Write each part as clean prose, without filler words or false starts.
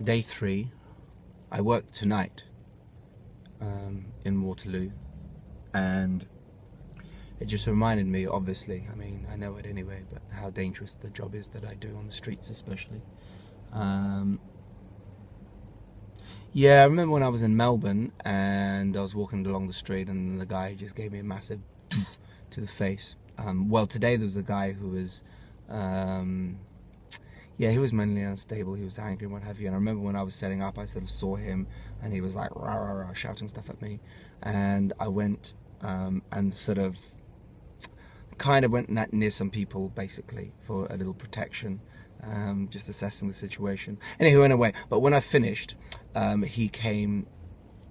Day 3. I work tonight in Waterloo, and it just reminded me, obviously, I mean, I know it anyway, but how dangerous the job is that I do on the streets, especially. Yeah, I remember when I was in Melbourne and I was walking along the street and the guy just gave me a massive to the face. Well, today there was a guy who was, yeah, he was mentally unstable, he was angry and what have you. And I remember when I was setting up, I sort of saw him and he was like, rah, rah, rah, shouting stuff at me. And I went and sort of kind of went near some people, basically, for a little protection. Just assessing the situation. Anyway, he went away. But when I finished, he came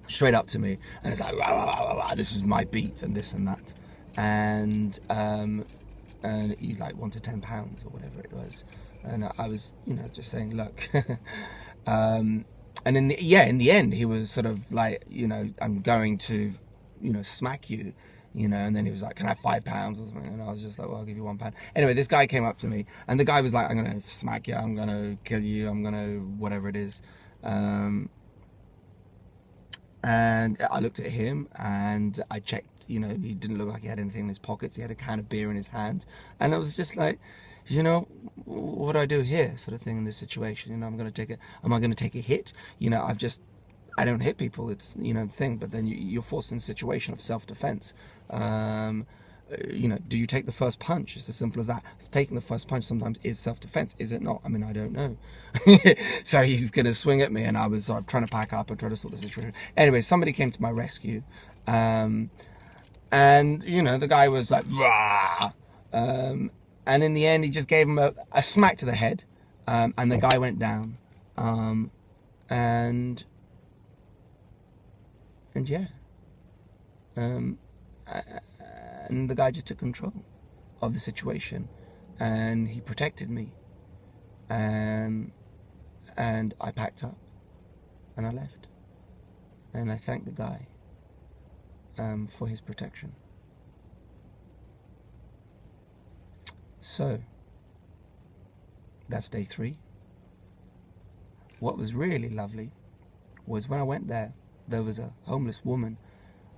straight up to me and was like, rah, rah, rah, rah, this is my beat and this and that. And he like wanted £10 or whatever it was. And I was, just saying, look. And in the end, he was sort of like, I'm going to, smack you. And then he was like, can I have £5 or something? And I was just like, well, I'll give you £1. Anyway, this guy came up to me and the guy was like, I'm going to smack you, I'm going to kill you, I'm going to whatever it is. And I looked at him and I checked, he didn't look like he had anything in his pockets. He had a can of beer in his hand. And I was just like, what do I do here, sort of thing, in this situation? Am I going to take a hit? I don't hit people, it's, the thing, but then you're forced in a situation of self-defense. Do you take the first punch? It's as simple as that. Taking the first punch sometimes is self-defense, is it not? I mean, I don't know. So he's going to swing at me, and I was sort of trying to pack up and try to sort the situation. Anyway, somebody came to my rescue, and, the guy was like, rah! And in the end, he just gave him a smack to the head, and the guy went down. And yeah, and the guy just took control of the situation, and he protected me, and I packed up, and I left, and I thanked the guy for his protection. So, that's day 3. What was really lovely was when I went there was a homeless woman,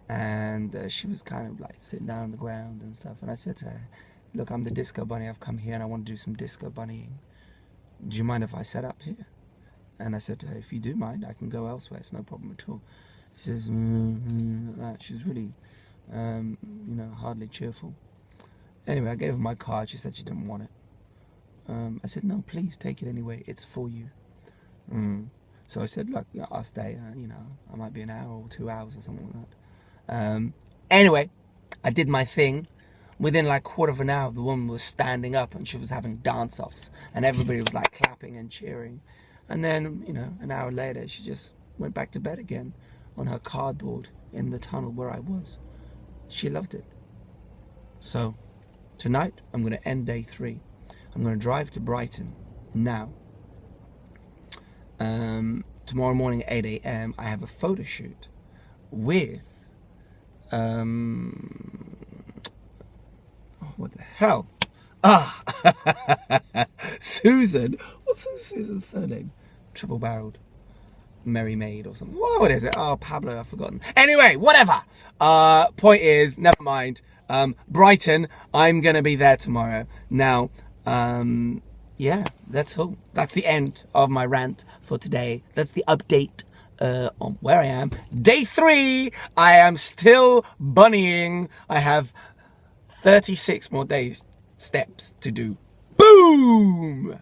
and she was kind of like sitting down on the ground and stuff, and I said to her, look, I'm the disco bunny, I've come here and I want to do some disco bunnying. Do you mind if I set up here? And I said to her, if you do mind, I can go elsewhere, it's no problem at all. She says, she's really, hardly cheerful. Anyway, I gave her my card, she said she didn't want it. I said, no, please, take it anyway, it's for you. So I said, look, I'll stay, I might be an hour or 2 hours or something like that. Anyway, I did my thing. Within like quarter of an hour, the woman was standing up and she was having dance-offs, and everybody was like clapping and cheering. And then, an hour later, she just went back to bed again on her cardboard in the tunnel where I was. She loved it. So tonight, I'm going to end day 3. I'm going to drive to Brighton now. Tomorrow morning at 8 a.m. I have a photo shoot with what the hell? Susan. What's Susan's surname? Triple barreled Mary Maid or something. What is it? Oh, Pablo, I've forgotten. Anyway, whatever. Point is, never mind. Brighton, I'm gonna be there tomorrow. Now, yeah, that's all. That's the end of my rant for today. That's the update on where I am. Day 3, I am still bunnying. I have 36 more steps to do. Boom!